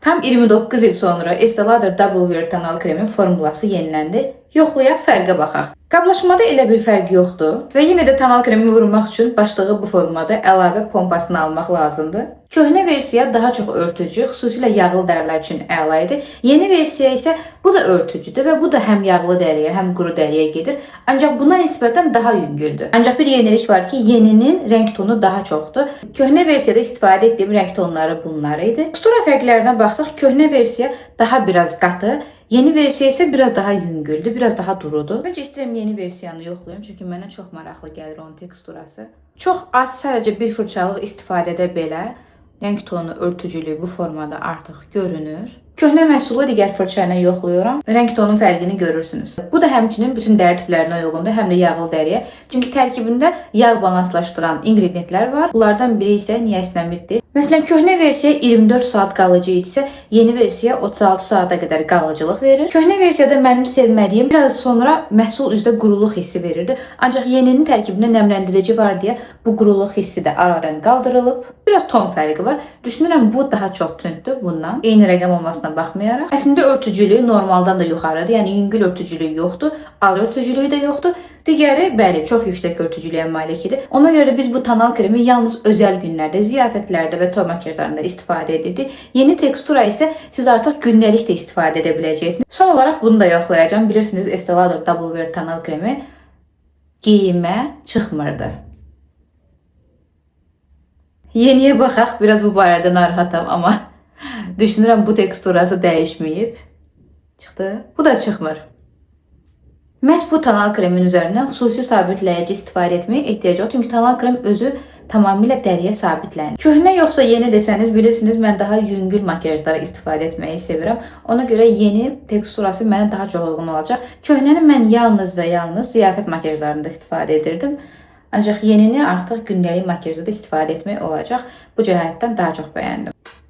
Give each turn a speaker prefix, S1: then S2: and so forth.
S1: Tam 29 il sonra Estee Lauder Double Wear tonal kremin formulası yeniləndi. Yoxlayaq, fərqə baxaq. Qablaşmada elə bir fərq yoxdur və yenə də tonal kremi vurmaq üçün başlığı bu formada əlavə pompasını almaq lazımdır. Köhnə versiya daha çox örtücü, xüsusilə yağlı dərilər üçün əla idi. Yeni versiya isə bu da örtücüdür və bu da həm yağlı dəriyə, həm quru dəriyə gedir. Ancaq buna nisbətən daha yüngüldür. Ancaq bir yenilik var ki, yeninin rəng tonu daha çoxdur. Köhnə versiyada istifadə etdiyim rəng tonları bunlar idi. Tekstura fərqlərinə baxsaq, köhnə versiya daha biraz qatı, yeni versiya isə biraz daha yüngüldür, biraz daha durudur. Məncə istəyirəm yeni versiyanı yoxlayım, çünki mənə çox maraqlı gəlir onun teksturası. Çox az, sadəcə bir fırçalıq istifadədə belə rəng tonu, örtücülüyü bu formada artıq görünür. Köhnə məhsulu digər fırça ilə yoxlayıram. Rəng tonun fərqini görürsünüz. Bu da həmçinin bütün dəri tiplərinə uyğundur, həm də yağlı dəriyə. Çünki tərkibində yağ balanslaşdıran ingredientlər var. Bunlardan biri isə niasinamiddir. Məsələn, köhnə versiya 24 saat qalıcı idisə, yeni versiya 36 saata qədər qalıcılıq verir. Köhnə versiyada mənim sevmədiyim biraz sonra məhsul üzdə quruluq hissi verirdi. Ancaq yeninin tərkibində nəmləndirici var deyə bu quruluq hissi də aradan qaldırılıb. Biraz ton fərqi var. Düşünürəm bu daha çox tündür bundan. Eyni rəqəm olmasına baxmayaraq. Əslində örtücülüyü normaldan da yuxarıdır. Yəni yüngül örtücülüyü yoxdur, az örtücülüyü də yoxdur. Digəri, bəli, çox yüksək örtücülüyə malikdir. Ona görə də biz bu tonal kremi yalnız özəl günlərdə, ziyafətlərdə və toy makyajlarında istifadə edirdik. Yeni tekstura isə siz artıq gündəlik də istifadə edə biləcəksiniz. Son olaraq bunu da yoxlayacağım. Bilirsiniz, Estee Lauder Double Wear tonal kremi geyimə çıxmırdı. Yeniyə baxaq, biraz bu barədə narahatam, amma düşünürəm bu teksturası dəyişməyib. Çıxdı. Bu da çıxmır. Məhz bu tonal kremin üzərindən xüsusi sabitləyici istifadə etməyə ehtiyac yoxdur. Çünki tonal krem özü tamamilə dəriyə sabitlənir. Köhnə yoxsa yeni desəniz, bilirsiniz, mən daha yüngül makyajlara istifadə etməyi sevirəm. Ona görə yeni teksturası mənə daha çox uyğun olacaq. Köhnəni mən yalnız və yalnız ziyafət makyajlarında istifadə edirdim. Ancaq yenini artıq gündəlik makyajda da istifadə etmək olacaq. Bu cəhətdən daha çox bəyəndim.